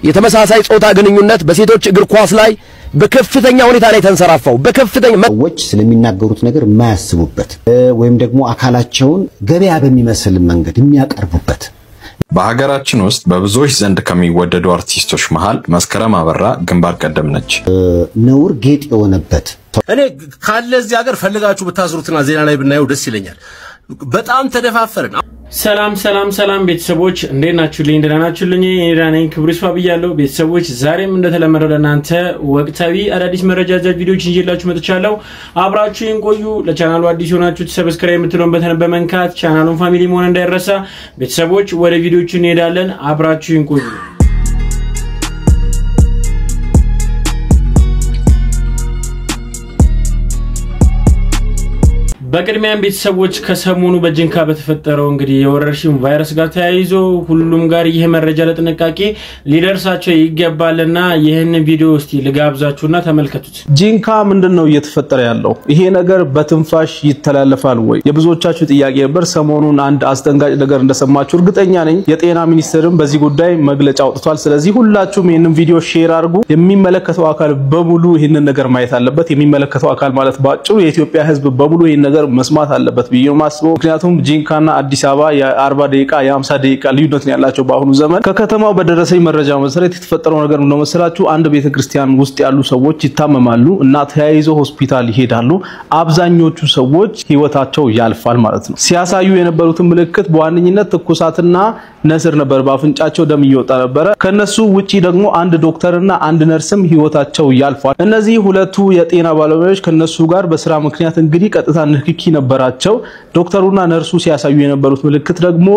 የተመሳሳይ ጾታ ግንኙነት በሴቶች እግር ኳስ ላይ በከፍተኛ ሁኔታ ላይ ተንሰራፋው በከፍተኛ ሰዎች ስለሚናገሩት ነገር ማያስቡበት ወይም ደግሞ አካላቸውን ገበያ በሚመስል መንገድ የሚያቀርቡበት በሀገራችን ውስጥ በብዙዎች ዘንድ ከሚወደዱ አርቲስቶች መሃል መስከረም አበራ ግንባር ቀደም ነች። ነውር ጌጥ የሆነበት እኔ ካለ እዚህ ሀገር ፈልጋችሁ ብታስሩትና ዜና ላይ ብናየው ደስ ይለኛል። በጣም ተደፋፈርን። ሰላም ቤተሰቦች እንዴት ናችሁልኝ? ደህና ናችሁልኝ? እኔ ደህና ነኝ። ክብሩ ይስፋ ብያለሁ። ቤተሰቦች ዛሬም እንደተለመደው ለእናንተ ወቅታዊ አዳዲስ መረጃ ዘል ቪዲዮዎች ይዤላችሁ መጥቻለሁ። አብራችሁን ቆዩ። ለቻናሉ አዲስ ሆናችሁ ሰብስክራይብ የምትሉን በተን በመንካት ቻናሉን ፋሚሊ መሆን እንዳይረሳ። ቤተሰቦች ወደ ቪዲዮቹ እንሄዳለን። አብራችሁን ቆዩ። በቅድሚያም ቤተሰቦች ከሰሞኑ በጅንካ በተፈጠረው እንግዲህ የወረርሽኝ ቫይረስ ጋር ተያይዞ ሁሉም ጋር ይሄ መረጃ ለጥንቃቄ ሊደርሳቸው ይገባልና ይሄን ቪዲዮ እስቲ ልጋብዛችሁና ተመልከቱት። ጅንካ ምንድነው እየተፈጠረ ያለው? ይሄ ነገር በትንፋሽ ይተላለፋል ወይ? የብዙዎቻችሁ ጥያቄ ነበር። ሰሞኑን አንድ አስደንጋጭ ነገር እንደሰማችሁ እርግጠኛ ነኝ። የጤና ሚኒስቴርም በዚህ ጉዳይ መግለጫ አውጥቷል። ስለዚህ ሁላችሁም ይሄንን ቪዲዮ ሼር አድርጉ። የሚመለከተው አካል በሙሉ ይሄንን ነገር ማየት አለበት። የሚመለከተው አካል ማለት ባጭሩ የኢትዮጵያ ሕዝብ በሙሉ ይሄን ነገር መስማት አለበት ብዬ ነው ማስበው። ምክንያቱም ጂንካና አዲስ አበባ የ40 ደቂቃ የ50 ደቂቃ ልዩነት ነው ያላቸው በአሁኑ ዘመን። ከከተማው በደረሰኝ መረጃ መሰረት የተፈጠረው ነገር ነው መሰላችሁ። አንድ ቤተክርስቲያን ውስጥ ያሉ ሰዎች ይታመማሉ እና ተያይዘው ሆስፒታል ይሄዳሉ። አብዛኞቹ ሰዎች ህይወታቸው ያልፋል ማለት ነው። ሲያሳዩ የነበሩት ምልክት በዋነኝነት ትኩሳትና ነስር ነበር። በአፍንጫቸው ደም እየወጣ ነበር። ከነሱ ውጪ ደግሞ አንድ ዶክተርና አንድ ነርስም ህይወታቸው ያልፋል። እነዚህ ሁለቱ የጤና ባለሙያዎች ከነሱ ጋር በስራ ምክንያት እንግዲህ ቀጥታ ንክኪ ነበራቸው። ዶክተሩና ነርሱ ሲያሳዩ የነበሩት ምልክት ደግሞ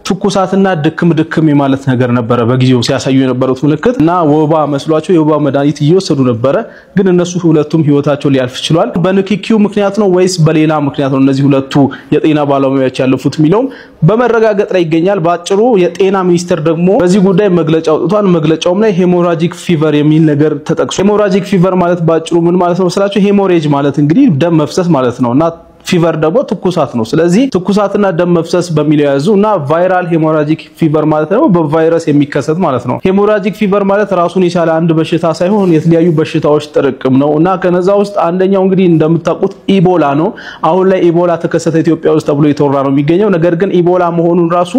ትኩሳትና ድክም የማለት ነገር ነበር። በጊዜው ሲያሳዩ የነበሩት ምልክት እና ወባ መስሏቸው የወባ መድኃኒት እየወሰዱ ነበር። ግን እነሱ ሁለቱም ህይወታቸው ሊያልፍ ይችላል። በንክኪው ምክንያት ነው ወይስ በሌላ ምክንያት ነው እነዚህ ሁለቱ የጤና ባለሙያዎች ያለፉት ሚለው በመረጋገጥ ላይ ይገኛል። ባጭሩ የጤና ሚኒስቴር ደግሞ በዚህ ጉዳይ መግለጫ አውጥቷል። መግለጫውም ላይ ሄሞራጂክ ፊቨር የሚል ነገር ተጠቅሷል። ሄሞራጂክ ፊቨር ማለት ባጭሩ ምን ማለት ነው መሰላችሁ? ሄሞሬጅ ማለት እንግዲህ ደም መፍሰስ ማለት ነውና ፊቨር ደግሞ ትኩሳት ነው። ስለዚህ ትኩሳትና ደም መፍሰስ በሚለው ያዙና ቫይራል ሄሞራጂክ ፊቨር ማለት ነው በቫይረስ የሚከሰት ማለት ነው። ሄሞራጂክ ፊቨር ማለት ራሱን የቻለ አንድ በሽታ ሳይሆን የተለያዩ በሽታዎች ጥርቅም ነውና ከነዛ ውስጥ አንደኛው እንግዲህ እንደምታውቁት ኢቦላ ነው። አሁን ላይ ኢቦላ ተከሰተ ኢትዮጵያ ውስጥ ተብሎ የተወራ ነው የሚገኘው። ነገር ግን ኢቦላ መሆኑን ራሱ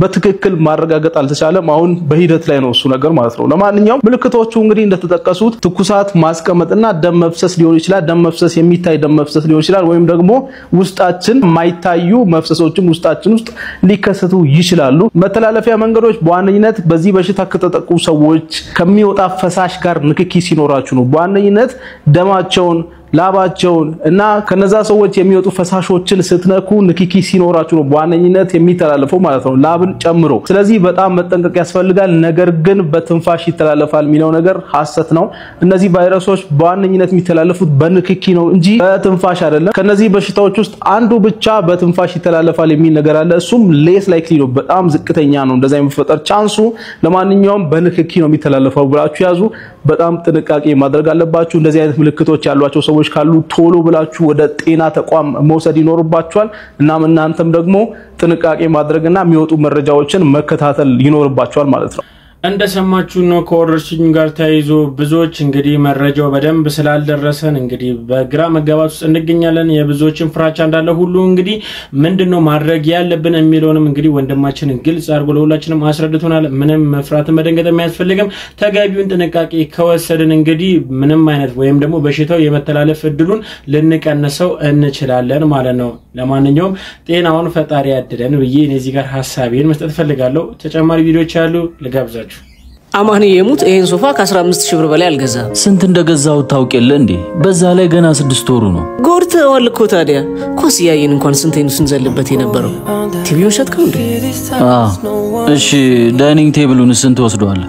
በትክክል ማረጋገጥ አልተቻለም። አሁን በሂደት ላይ ነው እሱ ነገር ማለት ነው። ለማንኛውም ምልክቶቹ እንግዲህ እንደተጠቀሱት ትኩሳት ማስቀመጥና ደም መፍሰስ ሊሆን ይችላል። ደም መፍሰስ የሚታይ ደም መፍሰስ ሊሆን ይችላል ወይም ደግሞ ውስጣችን ማይታዩ መፍሰሶችም ውስጣችን ውስጥ ሊከሰቱ ይችላሉ። መተላለፊያ መንገዶች በዋነኝነት በዚህ በሽታ ከተጠቁ ሰዎች ከሚወጣ ፈሳሽ ጋር ንክኪ ሲኖራችሁ ነው። በዋነኝነት ደማቸውን ላባቸውን እና ከነዛ ሰዎች የሚወጡ ፈሳሾችን ስትነኩ ንክኪ ሲኖራችሁ ነው በዋነኝነት የሚተላለፈው ማለት ነው፣ ላብን ጨምሮ። ስለዚህ በጣም መጠንቀቅ ያስፈልጋል። ነገር ግን በትንፋሽ ይተላለፋል የሚለው ነገር ሐሰት ነው። እነዚህ ቫይረሶች በዋነኝነት የሚተላለፉት በንክኪ ነው እንጂ በትንፋሽ አይደለም። ከነዚህ በሽታዎች ውስጥ አንዱ ብቻ በትንፋሽ ይተላለፋል የሚል ነገር አለ። እሱም ሌስ ላይክሊ ነው፣ በጣም ዝቅተኛ ነው እንደዛ የሚፈጠር ቻንሱ። ለማንኛውም በንክኪ ነው የሚተላለፈው ብላችሁ ያዙ። በጣም ጥንቃቄ ማድረግ አለባችሁ። እንደዚህ አይነት ምልክቶች ያሏቸው ሰዎች ካሉ ቶሎ ብላችሁ ወደ ጤና ተቋም መውሰድ ይኖርባችኋል። እናም እናንተም ደግሞ ጥንቃቄ ማድረግና የሚወጡ መረጃዎችን መከታተል ይኖርባችኋል ማለት ነው። እንደሰማችሁ ነው ከወረርሽኝ ጋር ተያይዞ ብዙዎች እንግዲህ መረጃው በደንብ ስላልደረሰን እንግዲህ በግራ መጋባት ውስጥ እንገኛለን። የብዙዎችን ፍራቻ እንዳለ ሁሉ እንግዲህ ምንድነው ማድረግ ያለብን የሚለውንም እንግዲህ ወንድማችን ግልጽ አድርጎ ለሁላችንም አስረድቶናል። ምንም መፍራት መደንገጥ የማያስፈልግም። ተገቢውን ጥንቃቄ ከወሰድን እንግዲህ ምንም አይነት ወይም ደግሞ በሽታው የመተላለፍ እድሉን ልንቀንሰው እንችላለን ማለት ነው። ለማንኛውም ጤናውን ፈጣሪ ያድለን ብዬ እዚህ ጋር ሐሳቤን መስጠት ፈልጋለሁ። ተጨማሪ ቪዲዮዎች አሉ ልጋብዛችሁ። አማን የሙት ይሄን ሶፋ ከ15000 ብር በላይ አልገዛም። ስንት እንደገዛው ታውቂያለህ እንዴ? በዛ ላይ ገና 6 ወሩ ነው። ጎርተዋል እኮ ታዲያ ኮስ ያየን እንኳን ስንት ነው ስንዘልበት የነበረው። ቲቪውን ሸጥከው እንዴ? እሺ ዳይኒንግ ቴብሉን ስንት ወስዷል?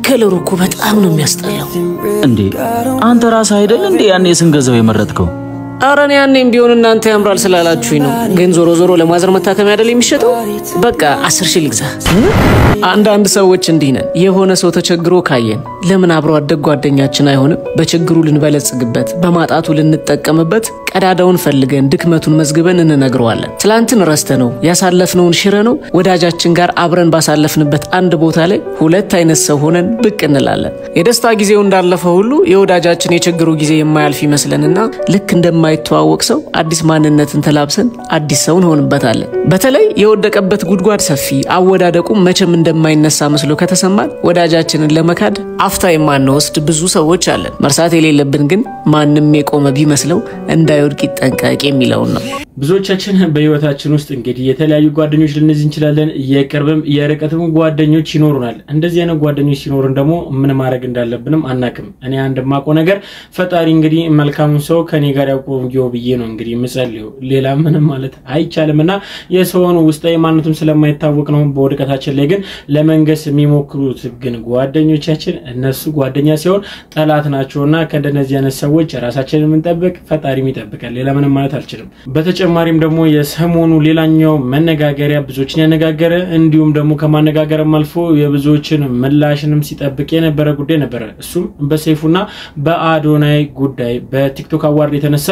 ከለሩ እኮ በጣም ነው የሚያስጠላው። እንዴ አንተ ራስህ አይደል እንዴ ያኔ ስንገዛው የመረጥከው? አረን ያኔም ቢሆን እናንተ ያምራል ስላላችሁኝ ነው ግን ዞሮ ዞሮ ለማዘር መታከም አይደል የሚሸጠው በቃ 10 ሺህ ልግዛ አንዳንድ ሰዎች እንዲህ ነን የሆነ ሰው ተቸግሮ ካየን ለምን አብሮ አደግ ጓደኛችን አይሆንም በችግሩ ልንበለጽግበት በማጣቱ ልንጠቀምበት ቀዳዳውን ፈልገን ድክመቱን መዝግበን እንነግረዋለን ትላንትን ረስተነው ያሳለፍነውን ሽረነው ወዳጃችን ጋር አብረን ባሳለፍንበት አንድ ቦታ ላይ ሁለት አይነት ሰው ሆነን ብቅ እንላለን የደስታ ጊዜው እንዳለፈ ሁሉ የወዳጃችን የችግሩ ጊዜ የማያልፍ ይመስለንና ልክ እንደማይተዋወቅ ሰው አዲስ ማንነትን ተላብሰን አዲስ ሰው እንሆንበታለን በተለይ የወደቀበት ጉድጓድ ሰፊ አወዳደቁ መቼም እንደማይነሳ መስሎ ከተሰማን ወዳጃችንን ለመካድ አፍታ የማንወስድ ብዙ ሰዎች አለን መርሳት የሌለብን ግን ማንንም የቆመ ቢመስለው እንዳይወድቅ ይጠንቀቅ የሚለው ነው ብዙዎቻችን በህይወታችን ውስጥ እንግዲህ የተለያዩ ጓደኞች ልንይዝ እንችላለን የቅርብም የርቀትም ጓደኞች ይኖሩናል እንደዚህ አይነት ጓደኞች ሲኖሩን ደግሞ ምን ማድረግ እንዳለብንም አናቅም እኔ አንደማቆ ነገር ፈጣሪ እንግዲህ መልካሙን ሰው ከኔ ጋር ያቆየው ብዬ ነው እንግዲህ ምጸልየው ሌላ ምንም ማለት አይቻልምና የሰውን ውስጣዊ ማንነቱን ስለማይታወቅ ነው በወድቀታችን ላይ ግን ለመንገስ የሚሞክሩት ግን ጓደኞቻችን እነሱ ጓደኛ ሲሆን ጠላት ናቸውና ከእንደነዚህ አይነት ሰዎች ራሳችንን እንጠብቅ ፈጣሪም ይጠብቃል ሌላ ምንም ማለት አልችልም በተጨማሪም ደግሞ የሰሞኑ ሌላኛው መነጋገሪያ ብዙዎችን ያነጋገረ እንዲሁም ደግሞ ከማነጋገርም አልፎ የብዙዎችን ምላሽንም ሲጠብቅ የነበረ ጉዳይ ነበር እሱም በሰይፉና በአዶናይ ጉዳይ በቲክቶክ አዋርድ የተነሳ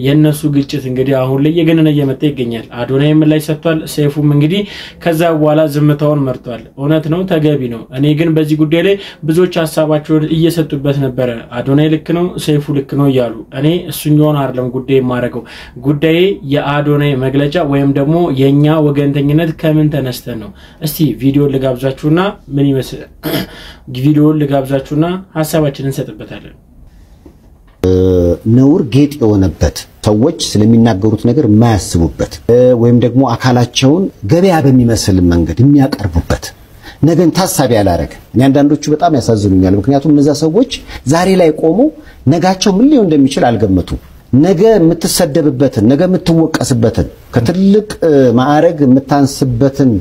የነሱ ግጭት እንግዲህ አሁን ላይ የገነነ እየመጣ ይገኛል አዶናይ ምላሽ ሰጥቷል ሰይፉም እንግዲህ ከዛ በኋላ ዝምታውን መርጧል እውነት ነው ተገቢ ነው እኔ ግን በዚህ ጉዳይ ላይ ብዙዎች ሐሳባቸውን እየሰጡበት ነበር አዶናይ ልክ ነው ሰይፉ ልክ ነው ይያሉ እኔ እሱኛውን አይደለም ጉዳይ ማረገው ጉዳይ የአዶናይ መግለጫ ወይም ደግሞ የኛ ወገንተኝነት ከምን ተነስተን ነው እስቲ ቪዲዮ ልጋብዛችሁና ምን ይመስል ቪዲዮ ልጋብዛችሁና ሐሳባችንን እንሰጥበታለን ነውር ጌጥ የሆነበት ሰዎች ስለሚናገሩት ነገር የማያስቡበት ወይም ደግሞ አካላቸውን ገበያ በሚመስል መንገድ የሚያቀርቡበት ነገን ታሳቢ ያላረገ እኔ አንዳንዶቹ በጣም ያሳዝኑኛል ምክንያቱም እነዛ ሰዎች ዛሬ ላይ ቆሞ ነጋቸው ምን ሊሆን እንደሚችል አልገመቱም ነገ የምትሰደብበትን ነገ የምትወቀስበትን ከትልቅ ማዕረግ የምታንስበትን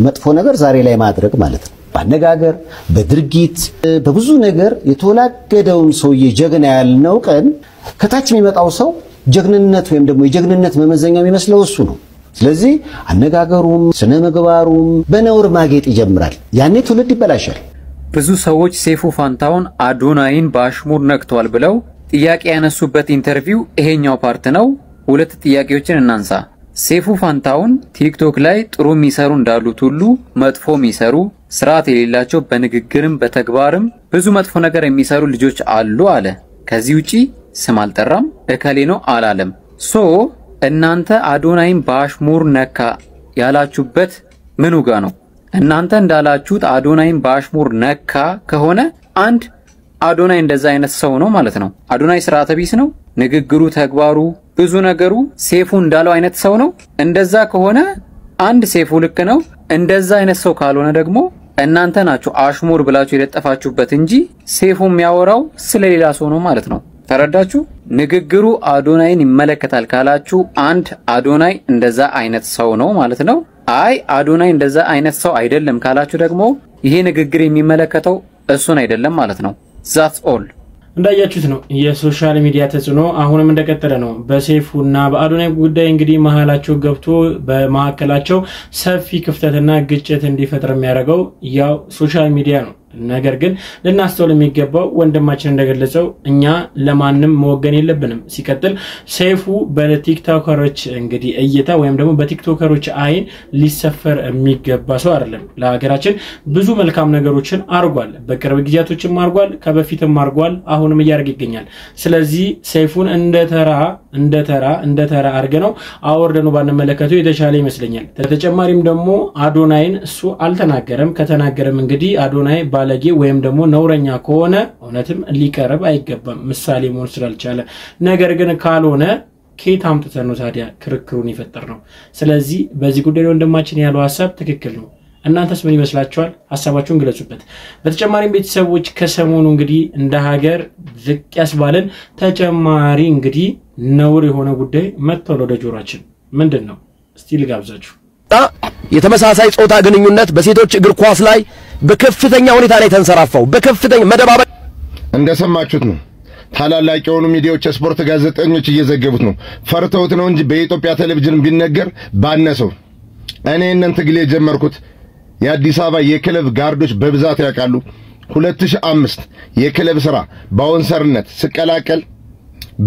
መጥፎ ነገር ዛሬ ላይ ማድረግ ማለት ነው ባነጋገር በድርጊት በብዙ ነገር የተወላገደውን ሰውዬ ጀግና ያልነው ቀን ከታች የሚመጣው ሰው ጀግንነት ወይም ደግሞ የጀግንነት መመዘኛ የሚመስለው እሱ ነው ስለዚህ አነጋገሩም ስነ ምግባሩም በነውር ማጌጥ ይጀምራል ያኔ ትውልድ ይበላሻል ብዙ ሰዎች ሰይፉ ፋንታውን አዶናይን በአሽሙር ነክቷል ብለው ጥያቄ ያነሱበት ኢንተርቪው ይሄኛው ፓርት ነው ሁለት ጥያቄዎችን እናንሳ ሰይፉ ፋንታውን ቲክቶክ ላይ ጥሩ የሚሰሩ እንዳሉት ሁሉ መጥፎ የሚሰሩ ስርዓት የሌላቸው በንግግርም በተግባርም ብዙ መጥፎ ነገር የሚሰሩ ልጆች አሉ አለ ከዚህ ውጪ ስም አልጠራም እከሌ ነው አላለም ሶ እናንተ አዶናይን በአሽሙር ነካ ያላችሁበት ምኑ ጋር ነው እናንተ እንዳላችሁት አዶናይን በአሽሙር ነካ ከሆነ አንድ አዶናይ እንደዛ አይነት ሰው ነው ማለት ነው አዶናይ ስርዓተ ቢስ ነው ንግግሩ ተግባሩ ብዙ ነገሩ ሰይፉ እንዳለው አይነት ሰው ነው እንደዛ ከሆነ አንድ ሰይፉ ልክ ነው እንደዛ አይነት ሰው ካልሆነ ደግሞ እናንተ ናችሁ አሽሙር ብላችሁ የለጠፋችሁበት እንጂ ሰይፉ የሚያወራው ስለሌላ ሰው ነው ማለት ነው ተረዳችሁ ንግግሩ አዶናይን ይመለከታል ካላችሁ አንድ አዶናይ እንደዛ አይነት ሰው ነው ማለት ነው አይ አዶናይ እንደዛ አይነት ሰው አይደለም ካላችሁ ደግሞ ይሄ ንግግር የሚመለከተው እሱን አይደለም ማለት ነው that's all እንዳያችሁት ነው የሶሻል ሚዲያ ተጽዕኖ አሁንም እንደቀጠለ ነው በሰይፉና በአዶናይ ጉዳይ እንግዲህ መሃላቸው ገብቶ በማከላቸው ሰፊ ክፍተትና ግጭት እንዲፈጠር የሚያደርገው ያው ሶሻል ሚዲያ ነው ነገር ግን ለናስተውል የሚገባው ወንድማችን እንደገለጸው እኛ ለማንም መወገን የለብንም ሲቀጥል ሰይፉ በቲክቶከሮች እንግዲህ እይታ ወይም ደግሞ በቲክቶከሮች አይን ሊሰፈር የሚገባ ሰው አይደለም ለሀገራችን ብዙ መልካም ነገሮችን አርጓል በቅርብ ጊዜያቶችም አርጓል ከበፊትም አርጓል አሁንም ያርግ ይገኛል ስለዚህ ሰይፉን እንደተራ አርገነው አወርደነው ባንመለከተው የተሻለ ይመስለኛል ተጨማሪም ደግሞ አዶናይን እሱ አልተናገረም ከተናገረም እንግዲህ አዶናይ ባለጌ ወይም ደግሞ ነውረኛ ከሆነ እውነትም ሊቀርብ አይገባም ምሳሌ መሆን ስላልቻለ ነገር ግን ካልሆነ ከየት አምጥተን ነው ታዲያ ክርክሩን ይፈጠር ነው ስለዚህ በዚህ ጉዳይ ወንድማችን ያለው ሐሳብ ትክክል ነው እናንተስ ምን ይመስላችኋል ሐሳባችሁን ግለጹበት በተጨማሪም ቤተሰቦች ከሰሞኑ እንግዲህ እንደ ሀገር ዝቅ ያስባለን ተጨማሪ እንግዲህ ነውር የሆነ ጉዳይ መጥቷል ወደ ጆሮአችን ምንድነው እስቲ ልጋብዛችሁ የተመሳሳይ ጾታ ግንኙነት በሴቶች እግር ኳስ ላይ በከፍተኛ ሁኔታ ላይ ተንሰራፋው በከፍተኛ መደባበቅ እንደሰማችሁት ነው ታላላቅ የሆኑ ሚዲያዎች ስፖርት ጋዜጠኞች እየዘገቡት ነው። ፈርተውት ነው እንጂ በኢትዮጵያ ቴሌቪዥን ቢነገር ባነሰው። እኔ እነን ትግል የጀመርኩት የአዲስ አበባ የክለብ ጋርዶች በብዛት ያውቃሉ። 2005 የክለብ ስራ ባውንሰርነት ስቀላቀል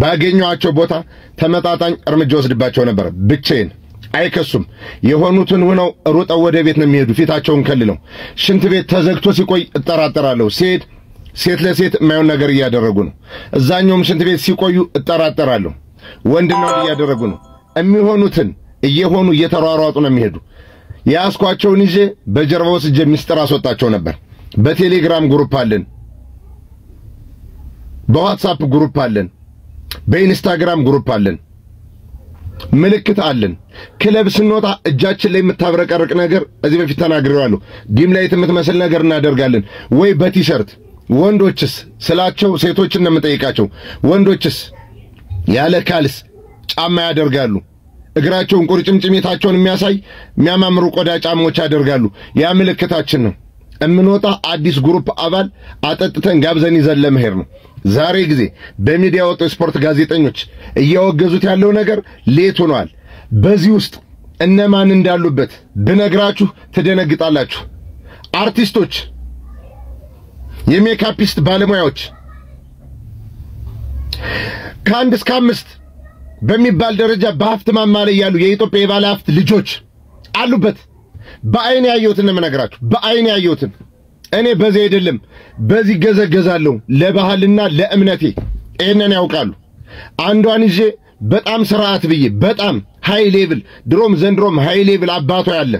ባገኘዋቸው ቦታ ተመጣጣኝ እርምጃ ወስድባቸው ነበር። ብቻዬን አይከሱም። የሆኑትን ሆነው ሩጠው ወደ ቤት ነው የሚሄዱ ፊታቸውን ከልለው። ሽንት ቤት ተዘግቶ ሲቆይ እጠራጠራለሁ። ሴት ለሴት የማይሆን ነገር እያደረጉ ነው። እዛኛውም ሽንት ቤት ሲቆዩ እጠራጠራለሁ። ወንድ ነው እያደረጉ ነው። የሚሆኑትን እየሆኑ እየተሯሯጡ ነው የሚሄዱ። ያስኳቸውን ይዤ በጀርባው ወስጄ ሚስጥር አስወጣቸው ነበር። በቴሌግራም ግሩፕ አለን፣ በዋትስአፕ ግሩፕ አለን፣ በኢንስታግራም ግሩፕ አለን፣ ምልክት አለን። ክለብ ስንወጣ እጃችን ላይ የምታብረቀርቅ ነገር እዚህ በፊት ተናግሬዋለሁ። ዲም ላይት የምትመስል ነገር እናደርጋለን ወይ በቲሸርት። ወንዶችስ ስላቸው ሴቶችን ነው የምጠይቃቸው። ወንዶችስ ያለ ካልስ ጫማ ያደርጋሉ። እግራቸውን ቁርጭምጭሚታቸውን የሚያሳይ የሚያማምሩ ቆዳ ጫማዎች ያደርጋሉ። ያ ምልክታችን ነው። እምንወጣ አዲስ ግሩፕ አባል አጠጥተን ጋብዘን ይዘን ለመሄድ ነው። ዛሬ ጊዜ በሚዲያ ወጡ ስፖርት ጋዜጠኞች እያወገዙት ያለው ነገር ሌት ሆኗል። በዚህ ውስጥ እነማን እንዳሉበት ብነግራችሁ ትደነግጣላችሁ። አርቲስቶች፣ የሜካፒስት ባለሙያዎች ከአንድ እስከ 5 በሚባል ደረጃ በሀብት ማማ ላይ ያሉ የኢትዮጵያ የባለ ሀብት ልጆች አሉበት። በአይኔ ያየሁትን እነግራችሁ፣ በአይኔ ያየሁትን። እኔ በዚህ አይደለም በዚህ ገዘገዛለሁ ለባህልና ለእምነቴ። እነን ያውቃሉ። አንዷን ይዤ በጣም ስርዓት ብዬ በጣም ሃይ ሌቭል ድሮም ዘንድሮም ሃይ ሌቭል አባቷ ያለ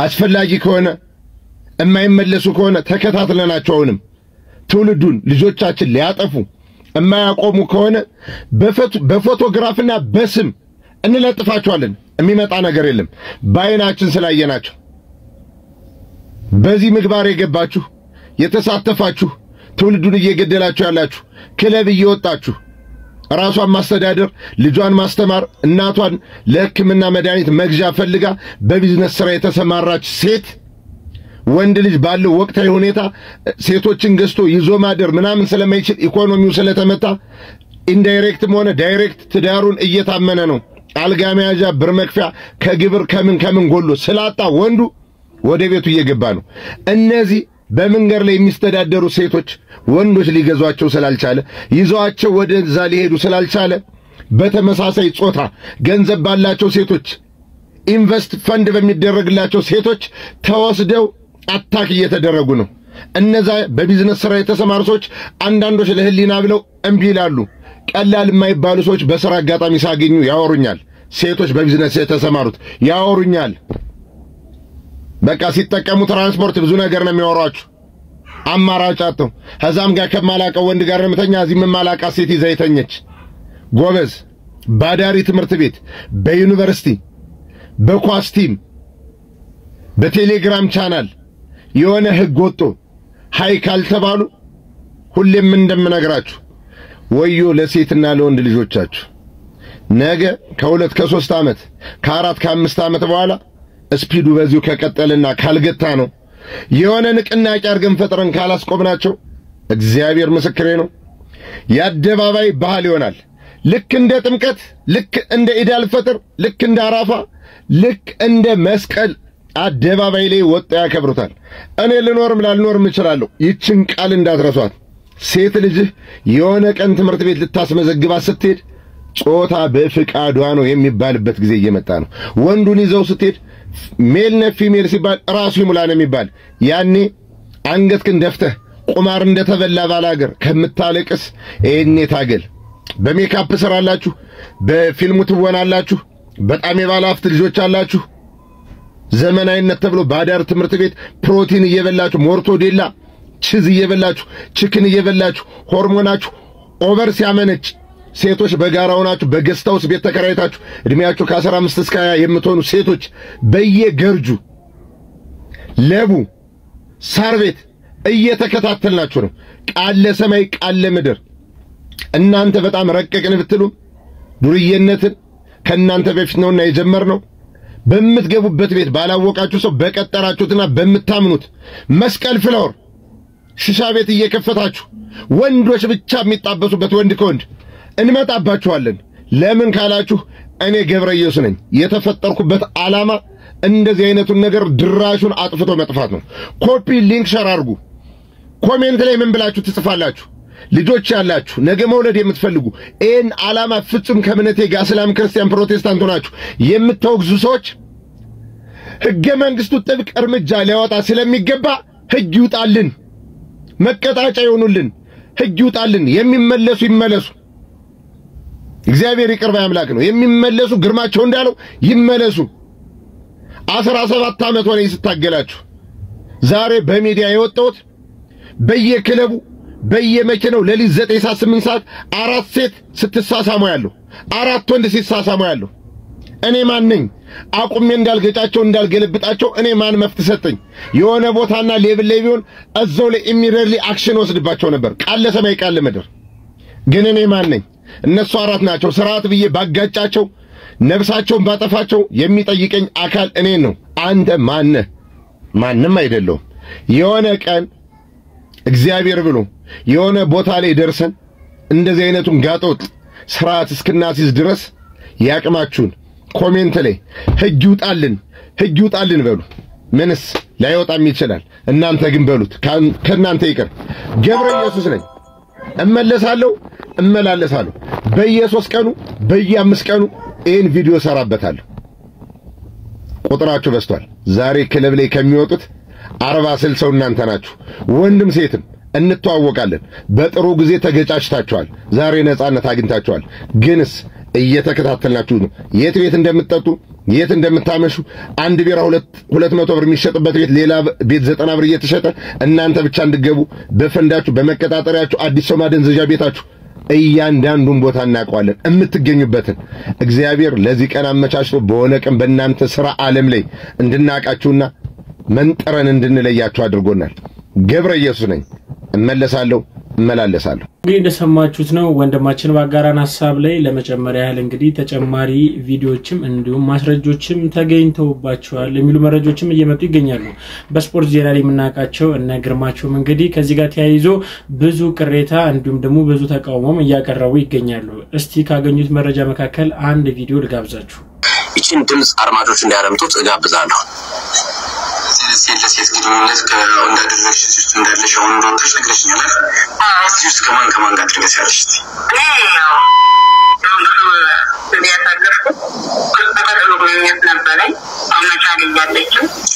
አስፈላጊ ከሆነ የማይመለሱ ከሆነ ተከታትለናቸውንም ትውልዱን ልጆቻችን ሊያጠፉ የማያቆሙ ከሆነ በፎቶግራፍና በስም እንለጥፋቸዋለን። የሚመጣ ነገር የለም። በአይናችን ስላየናቸው በዚህ ምግባር የገባችሁ የተሳተፋችሁ ትውልዱን እየገደላችሁ ያላችሁ ክለብ እየወጣችሁ ራሷን ማስተዳደር ልጇን ማስተማር እናቷን ለሕክምና መድኃኒት መግዣ ፈልጋ በቢዝነስ ስራ የተሰማራች ሴት ወንድ ልጅ ባለው ወቅታዊ ሁኔታ ሴቶችን ገዝቶ ይዞ ማደር ምናምን ስለማይችል ኢኮኖሚው ስለተመታ ኢንዳይሬክትም ሆነ ዳይሬክት ትዳሩን እየታመነ ነው። አልጋ መያዣ ብር መክፈያ ከግብር ከምን ጎሎ ስላጣ ወንዱ ወደ ቤቱ እየገባ ነው። እነዚህ በመንገር ላይ የሚስተዳደሩ ሴቶች ወንዶች ሊገዟቸው ስላልቻለ ይዘዋቸው ወደዛ ሊሄዱ ስላልቻለ በተመሳሳይ ጾታ ገንዘብ ባላቸው ሴቶች ኢንቨስት ፈንድ በሚደረግላቸው ሴቶች ተወስደው አታክ እየተደረጉ ነው። እነዛ በቢዝነስ ስራ የተሰማሩ ሰዎች አንዳንዶች ለህሊና ብለው እምቢ ይላሉ። ቀላል የማይባሉ ሰዎች በስራ አጋጣሚ ሳገኙ ያወሩኛል። ሴቶች በቢዝነስ የተሰማሩት ያወሩኛል። በቃ ሲጠቀሙ ትራንስፖርት ብዙ ነገር ነው የሚያወሯችሁ። አማራጭ አጥተው ከዛም ጋር ከማላቀው ወንድ ጋር ነው መተኛ እዚህ ማላቃ ሴት ይዘይተኛች ጎበዝ ባዳሪ ትምህርት ቤት በዩኒቨርሲቲ በኳስ ቲም በቴሌግራም ቻናል የሆነ ህግ ወጥቶ ሃይ ካልተባሉ ሁሌም እንደምነግራችሁ ወዮ ለሴትና ለወንድ ልጆቻችሁ። ነገ ከ2 ከ3 ዓመት ከ4 ከ5 ዓመት በኋላ ስፒዱ በዚሁ ከቀጠልና ካልገታ ነው የሆነ ንቅናቄ አድርገን ፈጥረን ካላስቆምናቸው እግዚአብሔር ምስክሬ ነው የአደባባይ ባህል ይሆናል። ልክ እንደ ጥምቀት፣ ልክ እንደ ኢዳል ፈጥር፣ ልክ እንደ አራፋ፣ ልክ እንደ መስቀል አደባባይ ላይ ወጣ ያከብሩታል። እኔ ልኖርም ላልኖርም እችላለሁ። ይችን ቃል እንዳትረሷት። ሴት ልጅህ የሆነ ቀን ትምህርት ቤት ልታስመዘግባት ስትሄድ ጾታ በፍቃዷ ነው የሚባልበት ጊዜ እየመጣ ነው። ወንዱን ይዘው ስትሄድ ሜል ነው ፊሜል ሲባል ራሱ ይሙላ ነው የሚባል። ያኔ አንገትክን ደፍተህ ቁማር እንደተበላ ባላገር ከምታለቅስ እኔ ታገል። በሜካፕ ስራላችሁ፣ በፊልሙ ትወናላችሁ፣ በጣም የባለሀብት ልጆች አላችሁ። ዘመናዊነት ተብሎ ባዳር ትምህርት ቤት ፕሮቲን እየበላችሁ ሞርቶዴላ ቺዝ እየበላችሁ ቺክን እየበላችሁ ሆርሞናችሁ ኦቨር ሲያመነጭ ሴቶች በጋራ ሆናችሁ በገስታውስ ቤት ተከራይታችሁ እድሜያችሁ ከ15 እስከ 20 የምትሆኑ ሴቶች በየገርጁ ለቡ ሳር ቤት እየተከታተልናችሁ ነው። ቃለ ሰማይ ቃለ ምድር። እናንተ በጣም ረቀቅን ብትሉ ዱርየነትን ከናንተ በፊት ነውና የጀመርነው። በምትገቡበት ቤት ባላወቃችሁ ሰው በቀጠራችሁትና በምታምኑት መስቀል ፍላወር ሽሻ ቤት እየከፈታችሁ ወንዶች ብቻ የሚጣበሱበት ወንድ ከወንድ እንመጣባችኋለን። ለምን ካላችሁ እኔ ገብረ ኢየሱስ ነኝ። የተፈጠርኩበት ዓላማ እንደዚህ አይነቱን ነገር ድራሹን አጥፍቶ መጥፋት ነው። ኮፒ ሊንክ ሸር አድርጉ። ኮሜንት ላይ ምን ብላችሁ ትጽፋላችሁ? ልጆች ያላችሁ ነገ መውለድ የምትፈልጉ ይህን ዓላማ ፍጹም ከእምነቴ ጋር እስላም፣ ክርስቲያን፣ ፕሮቴስታንት ሆናችሁ የምታወግዙ ሰዎች ሕገ መንግሥቱ ጥብቅ እርምጃ ሊያወጣ ስለሚገባ ሕግ ይውጣልን፣ መቀጣጫ ይሆኑልን፣ ሕግ ይውጣልን። የሚመለሱ ይመለሱ። እግዚአብሔር ይቅር ባይ አምላክ ነው። የሚመለሱ ግርማቸው እንዳለው ይመለሱ። 17 ዓመት ሆነ ስታገላችሁ። ዛሬ በሚዲያ የወጣሁት በየክለቡ በየመኪናው ለሊት 9 ሰዓት 8 ሰዓት 4 ሴት ስትሳሳሙ ያለው 4 ወንድ ሲሳሳሙ ያለው እኔ ማን ነኝ? አቁሜ እንዳልገጫቸው እንዳልገለብጣቸው እኔ ማን መፍት ሰጠኝ? የሆነ ቦታና ሌብል ላይ ቢሆን እዛው ላይ ኢሚዲየትሊ አክሽን ወስድባቸው ነበር። ቃል ለሰማይ ቃል ለምድር። ግን እኔ ማን ነኝ? እነሱ 4 ናቸው። ስርዓት ብዬ ባጋጫቸው ነፍሳቸውን ባጠፋቸው የሚጠይቀኝ አካል እኔ ነው። አንተ ማን ነህ? ማንንም አይደለሁም። የሆነ ቀን እግዚአብሔር ብሎ የሆነ ቦታ ላይ ደርሰን እንደዚህ አይነቱን ጋጦጥ ስርዓት እስክናስይዝ ድረስ ያቅማችሁን ኮሜንት ላይ ሕግ ይውጣልን በሉ። ምንስ ላይወጣም ይችላል። እናንተ ግን በሉት። ከእናንተ ይቅር። ገብረ ኢየሱስ ነኝ። እመላለሳለሁ። በየ3 ቀኑ በየ5 ቀኑ ይህን ቪዲዮ ሰራበታለሁ። ቁጥራችሁ በዝቷል። ዛሬ ክለብ ላይ ከሚወጡት 40 ሰው እናንተ ናችሁ። ወንድም ሴትም እንተዋወቃለን። በጥሩ ጊዜ ተገጫጭታችኋል። ዛሬ ነፃነት አግኝታችኋል። ግንስ እየተከታተልናችሁ ነው። የት ቤት እንደምትጠጡ የት እንደምታመሹ አንድ ቢራ 200 ብር የሚሸጥበት ቤት ሌላ ቤት 90 ብር እየተሸጠ እናንተ ብቻ እንድገቡ በፈንዳችሁ በመቀጣጠሪያችሁ አዲስ ሰው ማደንዘዣ ቤታችሁ እያንዳንዱን ቦታ እናውቀዋለን። የምትገኙበትን እግዚአብሔር ለዚህ ቀን አመቻችቶ በሆነ ቀን በእናንተ ሥራ ዓለም ላይ እንድናቃችሁና መንጠረን እንድንለያችሁ አድርጎናል። ገብረ ኢየሱስ ነኝ። እመላለሳለሁ። እንግዲህ እንደሰማችሁት ነው ወንድማችን ባጋራን ሐሳብ ላይ ለመጨመር ያህል እንግዲህ ተጨማሪ ቪዲዮዎችም እንዲሁም ማስረጃዎችም ተገኝተውባቸዋል የሚሉ መረጃዎችም እየመጡ ይገኛሉ። በስፖርት ዜና ላይ የምናውቃቸው እነ ግርማቸውም እንግዲህ ከዚህ ጋር ተያይዞ ብዙ ቅሬታ እንዲሁም ደግሞ ብዙ ተቃውሞም እያቀረቡ ይገኛሉ። እስቲ ካገኙት መረጃ መካከል አንድ ቪዲዮ ልጋብዛችሁ። ይችን ድምጽ አድማጮች እንዲያደምጡት እጋብዛለሁ። ሴት ግንኙነት እንዳደረግሽ እንዳለሽ አሁን እንደወጣሽ ነግረሽኛል አይደል? እዚህ ውስጥ ከማን ጋር ትገኛለሽ?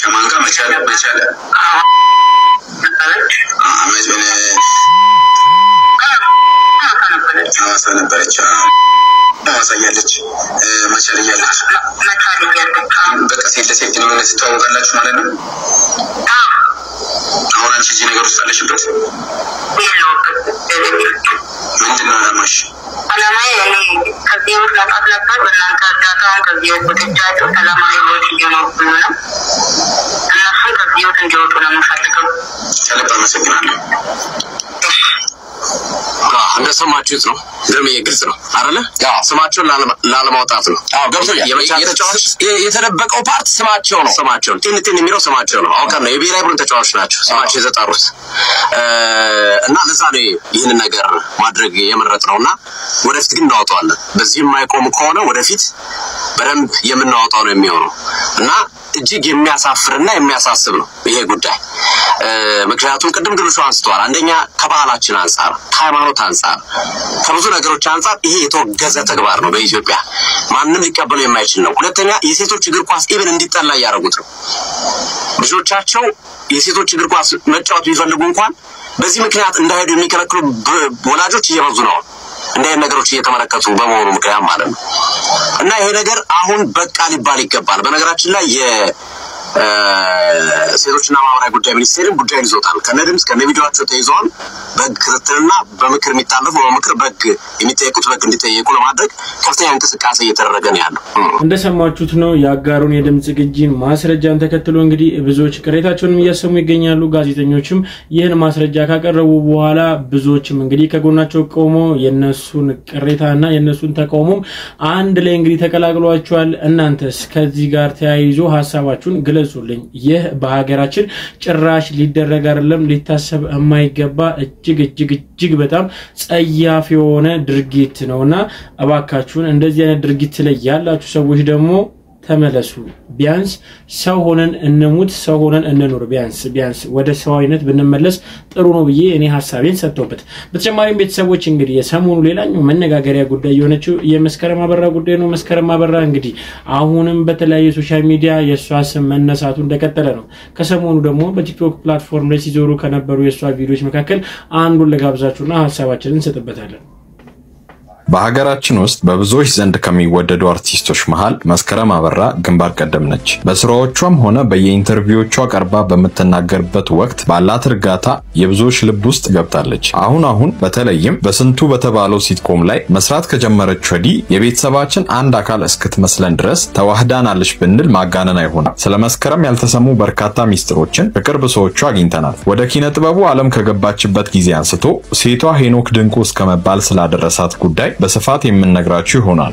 ከማን ጋር መቻል ሐዋሳ ነበረች። ሐዋሳ ያለች መቻል ያለች በቃ ሴት ለሴት ግንኙነት ትተዋወቃላችሁ ማለት ነው። አሁን አንቺ እዚህ ነገር ውስጥ አለሽበት ምንድን ነው ዓላማሽ? ዓላማዬ ከዚህ ውስጥ መውጣት ነበር። በእናንተ እርዳታ ከዚህ ውስጥ ወጥቻለሁ። ሰላማዊ ሕይወት እየኖርኩ ነው። እነሱም ከዚህ ውስጥ እንዲወጡ ነው የምፈልገው። ከልብ አመሰግናለሁ። እንደሰማችሁት ነው። ደም ግልጽ ነው አይደለ? ስማቸውን ላለማውጣት ነው። ገብቶኛል። የተደበቀው ፓርት ስማቸው ነው። ቲን የሚለው ስማቸው ነው። አውቀን ነው የብሔራዊ ቡድን ተጫዋቾች ናቸው ስማቸው የተጠሩት እና ለዛ ነው ይህንን ነገር ማድረግ የመረጥነውና ወደፊት ግን እናወጣዋለን። በዚህ የማይቆም ከሆነ ወደፊት በደንብ የምናወጣው ነው የሚሆነው እና እጅግ የሚያሳፍርና የሚያሳስብ ነው ይሄ ጉዳይ። ምክንያቱም ቅድም ግልጹ አንስተዋል። አንደኛ ከባህላችን አንፃር፣ ከሃይማኖት አንፃር፣ ከብዙ ነገሮች አንፃር ይሄ የተወገዘ ተግባር ነው። በኢትዮጵያ ማንንም ሊቀበለው የማይችል ነው። ሁለተኛ የሴቶች እግር ኳስ ኢቭን እንዲጠላ ያደረጉት ነው። ልጆቻቸው የሴቶች እግር ኳስ መጫወት ቢፈልጉ እንኳን በዚህ ምክንያት እንዳይሄዱ የሚከለክሉ ወላጆች እየበዙ ነው። እንደዚህ ነገሮች እየተመለከቱ በመሆኑ ምክንያት ማለት ነው እና ይሄ ነገር አሁን በቃ ሊባል ይገባል። በነገራችን ላይ ሴቶችና ማህበራዊ ጉዳይ ሚኒስቴርን ጉዳይ ይዞታል። ከነድምጽ ከነቪዲዮአቸው ተይዘዋል። በግ ክትትልና በምክር የሚታለፉ በምክር በግ የሚጠይቁት በግ እንዲጠይቁ ለማድረግ ከፍተኛ እንቅስቃሴ እየተደረገ ነው ያለው። እንደሰማችሁት ነው ያጋሩን የድምጽ ግጂን ማስረጃን ተከትሎ እንግዲህ ብዙዎች ቅሬታቸውን እያሰሙ ይገኛሉ። ጋዜጠኞችም ይህን ማስረጃ ካቀረቡ በኋላ ብዙዎችም እንግዲህ ከጎናቸው ቆሞ የነሱን ቅሬታና የነሱን ተቃውሞም አንድ ላይ እንግዲህ ተቀላቅሏቸዋል። እናንተስ ከዚህ ጋር ተያይዞ ሐሳባችሁን ግለጹ። ግለጹልኝ። ይህ በሀገራችን ጭራሽ ሊደረግ አይደለም ሊታሰብ የማይገባ እጅግ በጣም ጸያፍ የሆነ ድርጊት ነውና እባካችሁን እንደዚህ አይነት ድርጊት ላይ ያላችሁ ሰዎች ደግሞ ተመለሱ። ቢያንስ ሰው ሆነን እንሙት፣ ሰው ሆነን እንኑር። ቢያንስ ወደ ሰዋዊነት ብንመለስ ጥሩ ነው ብዬ እኔ ሐሳቤን ሰጥቶበት። በተጨማሪም ቤተሰቦች እንግዲህ የሰሞኑ ሌላኛው መነጋገሪያ ጉዳይ የሆነችው የመስከረም አበራ ጉዳይ ነው። መስከረም አበራ እንግዲህ አሁንም በተለያዩ ሶሻል ሚዲያ የሷ ስም መነሳቱ እንደቀጠለ ነው። ከሰሞኑ ደግሞ በቲክቶክ ፕላትፎርም ላይ ሲዞሩ ከነበሩ የሷ ቪዲዮዎች መካከል አንዱን ለጋብዛችሁና ሐሳባችንን እንሰጥበታለን። በሀገራችን ውስጥ በብዙዎች ዘንድ ከሚወደዱ አርቲስቶች መሃል መስከረም አበራ ግንባር ቀደም ነች። በስራዎቿም ሆነ በየኢንተርቪዎቿ ቀርባ በምትናገርበት ወቅት ባላት እርጋታ የብዙዎች ልብ ውስጥ ገብታለች። አሁን በተለይም በስንቱ በተባለው ሲትኮም ላይ መስራት ከጀመረች ወዲህ የቤተሰባችን አንድ አካል እስክትመስለን ድረስ ተዋህዳናለች ብንል ማጋነን አይሆንም። ስለ መስከረም ያልተሰሙ በርካታ ሚስጥሮችን በቅርብ ሰዎቿ አግኝተናል። ወደ ኪነ ጥበቡ ዓለም ከገባችበት ጊዜ አንስቶ ሴቷ ሄኖክ ድንቁ እስከመባል ስላደረሳት ጉዳይ በስፋት የምንነግራችሁ ይሆናል።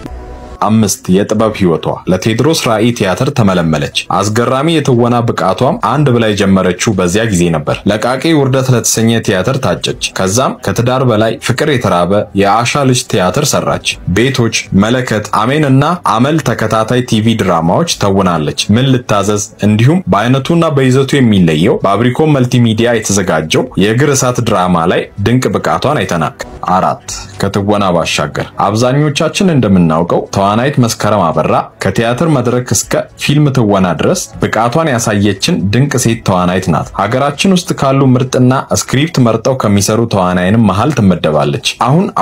5 የጥበብ ህይወቷ ለቴድሮስ ራእይ ቲያትር ተመለመለች። አስገራሚ የትወና ብቃቷም አንድ ብላ የጀመረችው በዚያ ጊዜ ነበር። ለቃቂ ውርደት ለተሰኘ ቲያትር ታጨች። ከዛም ከትዳር በላይ ፍቅር የተራበ የአሻ ልጅ ቲያትር ሰራች። ቤቶች፣ መለከት፣ አሜንና አመል ተከታታይ ቲቪ ድራማዎች ተውናለች። ምን ልታዘዝ እንዲሁም በአይነቱና በይዘቱ የሚለየው በአብሪኮም መልቲሚዲያ የተዘጋጀው የእግር እሳት ድራማ ላይ ድንቅ ብቃቷን አይተናል። 4 ከትወና ባሻገር አብዛኞቻችን እንደምናውቀው ተዋናይት መስከረም አበራ ከቲያትር መድረክ እስከ ፊልም ትወና ድረስ ብቃቷን ያሳየችን ድንቅ ሴት ተዋናይት ናት። ሀገራችን ውስጥ ካሉ ምርጥና ስክሪፕት መርጠው ከሚሰሩ ተዋናይንም መሃል ትመደባለች።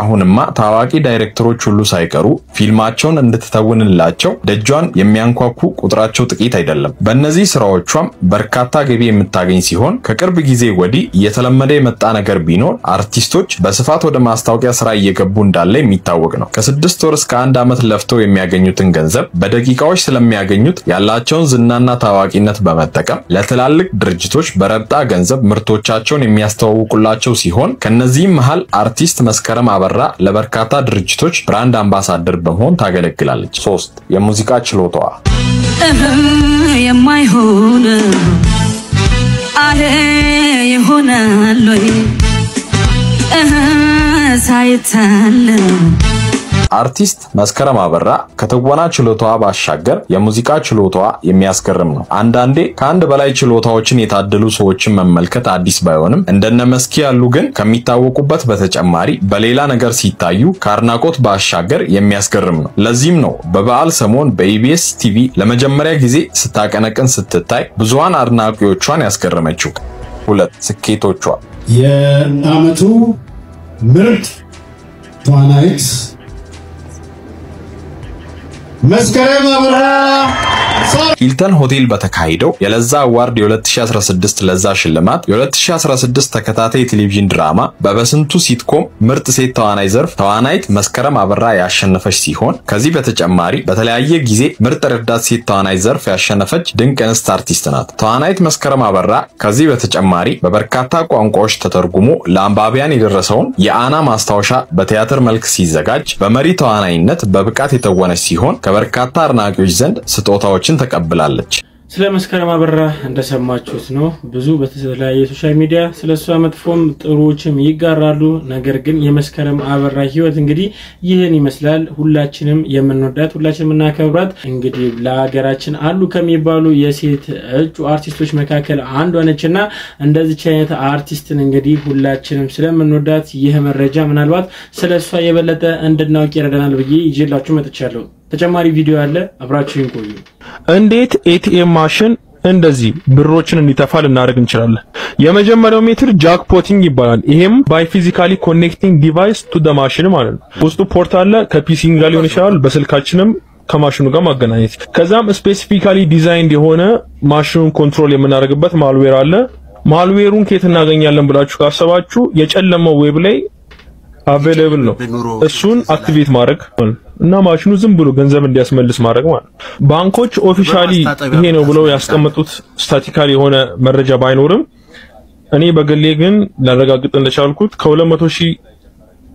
አሁንማ ታዋቂ ዳይሬክተሮች ሁሉ ሳይቀሩ ፊልማቸውን እንድትተውንላቸው ደጇን የሚያንኳኩ ቁጥራቸው ጥቂት አይደለም። በእነዚህ ስራዎቿም በርካታ ገቢ የምታገኝ ሲሆን ከቅርብ ጊዜ ወዲህ እየተለመደ የመጣ ነገር ቢኖር አርቲስቶች በስፋት ወደ ማስታወቂያ ስራ እየገቡ እንዳለ የሚታወቅ ነው። ከ6 ወር እስከ 1 ዓመት ለፍተው የሚያገኙትን ገንዘብ በደቂቃዎች ስለሚያገኙት ያላቸውን ዝናና ታዋቂነት በመጠቀም ለትላልቅ ድርጅቶች በረብጣ ገንዘብ ምርቶቻቸውን የሚያስተዋውቁላቸው ሲሆን ከነዚህም መሃል አርቲስት መስከረም አበራ ለበርካታ ድርጅቶች ብራንድ አምባሳደር በመሆን ታገለግላለች። 3 የሙዚቃ ችሎታዋ የማይሆን አለ ይሆናል ወይ ሳይታለ አርቲስት መስከረም አበራ ከተወና ችሎታዋ ባሻገር የሙዚቃ ችሎታዋ የሚያስገርም ነው። አንዳንዴ ከአንድ በላይ ችሎታዎችን የታደሉ ሰዎችን መመልከት አዲስ ባይሆንም እንደነ መስኪ ያሉ ግን ከሚታወቁበት በተጨማሪ በሌላ ነገር ሲታዩ ከአድናቆት ባሻገር የሚያስገርም ነው። ለዚህም ነው በበዓል ሰሞን በኢቢኤስ ቲቪ ለመጀመሪያ ጊዜ ስታቀነቅን ስትታይ ብዙሃን አድናቂዎቿን ያስገረመችው። 2 ስኬቶቿ የዓመቱ ምርጥ ተዋናይት መስከረም አበራ ሂልተን ሆቴል በተካሄደው የለዛ አዋርድ የ2016 ለዛ ሽልማት የ2016 ተከታታይ ቴሌቪዥን ድራማ በበስንቱ ሲትኮም ምርጥ ሴት ተዋናይ ዘርፍ ተዋናይት መስከረም አበራ ያሸነፈች ሲሆን ከዚህ በተጨማሪ በተለያየ ጊዜ ምርጥ ረዳት ሴት ተዋናይ ዘርፍ ያሸነፈች ድንቅ እንስት አርቲስት ናት። ተዋናይት መስከረም አበራ ከዚህ በተጨማሪ በበርካታ ቋንቋዎች ተተርጉሞ ለአንባቢያን የደረሰውን የአና ማስታወሻ በቲያትር መልክ ሲዘጋጅ በመሪ ተዋናይነት በብቃት የተወነች ሲሆን ከበርካታ አድናቂዎች ዘንድ ስጦታዎችን ተቀብላለች። ስለ መስከረም አበራ እንደሰማችሁት ነው። ብዙ በተለያየ ሶሻል ሚዲያ ስለሷ መጥፎም ጥሩዎችም ይጋራሉ። ነገር ግን የመስከረም አበራ ህይወት እንግዲህ ይህን ይመስላል። ሁላችንም የምንወዳት ሁላችንም እናከብራት እንግዲህ ለሀገራችን አሉ ከሚባሉ የሴት እጩ አርቲስቶች መካከል አንዷ ነችና እንደዚህ አይነት አርቲስትን እንግዲህ ሁላችንም ስለምንወዳት ይህ መረጃ ምናልባት ስለሷ የበለጠ እንድናውቅ ይረዳናል ብዬ ይዤላችሁ መጥቻለሁ። ተጨማሪ ቪዲዮ አለ፣ አብራችሁን ቆዩ። እንዴት ኤቲኤም ማሽን እንደዚህ ብሮችን እንዲተፋ ልናደርግ እንችላለን? የመጀመሪያው ሜትር ጃክፖቲንግ ይባላል። ይሄም ባይ ፊዚካሊ ኮኔክቲንግ ዲቫይስ ቱ ዘ ማሽን ማለት ነው። ውስጡ ፖርት አለ፣ ከፒሲ ጋር ሊሆን ይችላል፣ በስልካችንም ከማሽኑ ጋር ማገናኘት። ከዛም ስፔሲፊካሊ ዲዛይንድ የሆነ ማሽኑን ኮንትሮል የምናደርግበት ማልዌር አለ። ማልዌሩን ከየት እናገኛለን ብላችሁ ካሰባችሁ የጨለመው ዌብ ላይ አቬሌብል ነው። እሱን አክቲቬት ማድረግ እና ማሽኑ ዝም ብሎ ገንዘብ እንዲያስመልስ ማድረግ ማለት ነው። ባንኮች ኦፊሻሊ ይሄ ነው ብለው ያስቀመጡት ስታቲካሊ የሆነ መረጃ ባይኖርም እኔ በግሌ ግን ላረጋግጥ እንደቻልኩት ከ200,000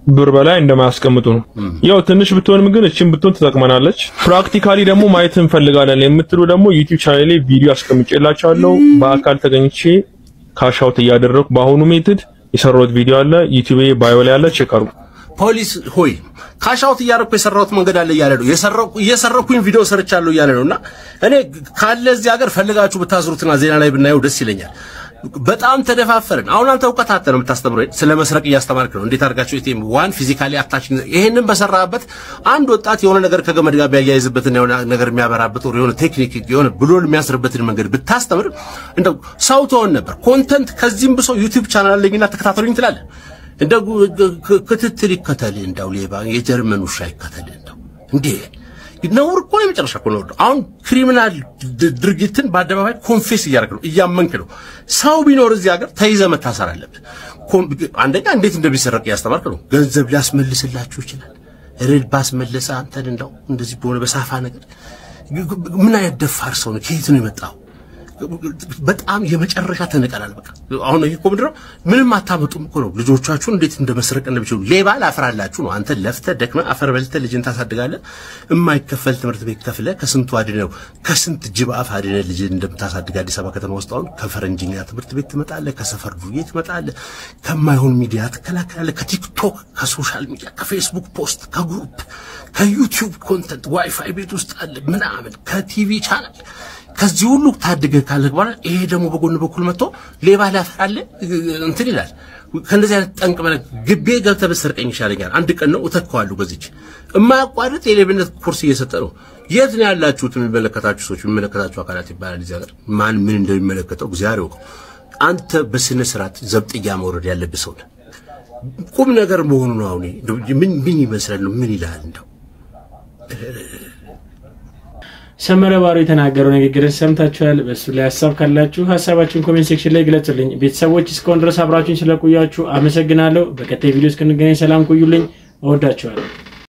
ብር በላይ እንደማያስቀምጡ ነው። ያው ትንሽ ብትሆንም ግን እቺን ብትሆን ተጠቅመናለች። ፕራክቲካሊ ደግሞ ማየት እንፈልጋለን የምትሉ ደግሞ ዩቲዩብ ቻናሌ ቪዲዮ አስቀምጬላችኋለሁ። በአካል ተገኝቼ ካሻውት እያደረኩ በአሁኑ ሜትድ የሰራሁት ቪዲዮ አለ ዩቲዩብ ባዮ ላይ አለ፣ ቼክ አድርጉ። ፖሊስ ሆይ ካሻውት እያደረኩ የሰራሁት መንገድ አለ እያለ ነው። የሰራኩኝ ቪዲዮ ሰርቻለሁ እያለ ነውና እኔ ካለ እዚህ ሀገር ፈልጋችሁ ብታስሩትና ዜና ላይ ብናየው ደስ ይለኛል። በጣም ተደፋፈርን። አሁን አንተ እውቀት አጥተህ የምታስተምረው ስለ መስረቅ እያስተማርክ ነው። እንዴት አድርጋችሁ ኤቲኤም ዋን ፊዚካሊ አታች ይሄንን በሰራበት አንድ ወጣት የሆነ ነገር ከገመድ ጋር ቢያያይዝበትና የሆነ ነገር የሚያበራበት የሆነ ቴክኒክ የሆነ ብሎን የሚያስርበትን መንገድ ብታስተምር እንደው ሰው ተሆን ነበር። ኮንተንት ከዚህም ብሶ ዩቲዩብ ቻናል አለኝና ተከታተሉኝ ትላለህ። እንደው ክትትል ይከተል እንደው ሌባ የጀርመን ውሻ ይከተል እንደው እንዴ ነውር እኮ ነው መጨረሻ እኮ ነው። አሁን ክሪሚናል ድርጊትን በአደባባይ ኮንፌስ እያደረክ ነው እያመንክ ነው። ሰው ቢኖር እዚህ ሀገር ተይዘህ መታሰር አለበት። አንደኛ እንዴት እንደሚሰረቅ ያስተማርክ ነው። ገንዘብ ሊያስመልስላችሁ ይችላል። ሬድ ባስመለሰ አንተን እንደው እንደዚህ በሆነ በሳፋ ነገር ምን አይነት ደፋር ሰው ነው? ከየት ነው የመጣው? በጣም የመጨረሻ ተነቀላል። በቃ አሁን ይሄ እኮ ምንድነው ምንም አታመጡም እኮ ነው። ልጆቻችሁን እንዴት እንደመስረቅ እንደሚችሉ ሌባ ላፈራላችሁ ነው። አንተ ለፍተህ ደክመህ አፈር በልተህ ልጅን ታሳድጋለህ። የማይከፈል ትምህርት ቤት ከፍለህ ከስንቱ አድነው ከስንት ጅብ አፍ አድነህ ልጅን እንደምታሳድግ አዲስ አበባ ከተማ ውስጥ አሁን ከፈረንጅኛ ትምህርት ቤት ትመጣለህ፣ ከሰፈር ዱርዬ ትመጣለህ፣ ከማይሆን ሚዲያ ትከላከላለህ፣ ከቲክቶክ ከሶሻል ሚዲያ ከፌስቡክ ፖስት ከግሩፕ ከዩቲዩብ ኮንተንት ዋይፋይ ቤት ውስጥ አለ ምናምን ከቲቪ ቻናል ከዚህ ሁሉ ታድገህ ካለ በኋላ ይሄ ደግሞ በጎን በኩል መጥቶ ሌባ ላፈራለ እንትን ይላል። ከእንደዚህ አይነት ጠንቅ ማለት ግቤ ገብተህ በሰርቀኝ ይሻለኛል አንድ ቀን ነው እተካዋለሁ። በዚች የማያቋርጥ የሌብነት ኮርስ እየሰጠ ነው። የት ነው ያላችሁት? የሚመለከታችሁ ሰዎች የሚመለከታችሁ አካላት ይባላል እዚህ ሀገር። ማን ምን እንደሚመለከተው እግዚአብሔር ይወቅ። አንተ በስነ ስርዓት ዘብጥያ መውረድ ያለብህ ሰው ነህ። ቁም ነገር መሆኑ ነው። አሁን ምን ይመስላል ነው ምን ይላል እንደው ሰመረ ባሮ የተናገረው ንግግር ሰምታችኋል። በሱ ላይ ሐሳብ ካላችሁ ሐሳባችሁን ኮሜንት ሴክሽን ላይ ግለጹልኝ። ቤተሰቦች እስካሁን ድረስ አብራችሁን ስለቆያችሁ አመሰግናለሁ። በቀጣይ ቪዲዮ እስክንገናኝ ሰላም ቆዩልኝ። እወዳችኋለሁ።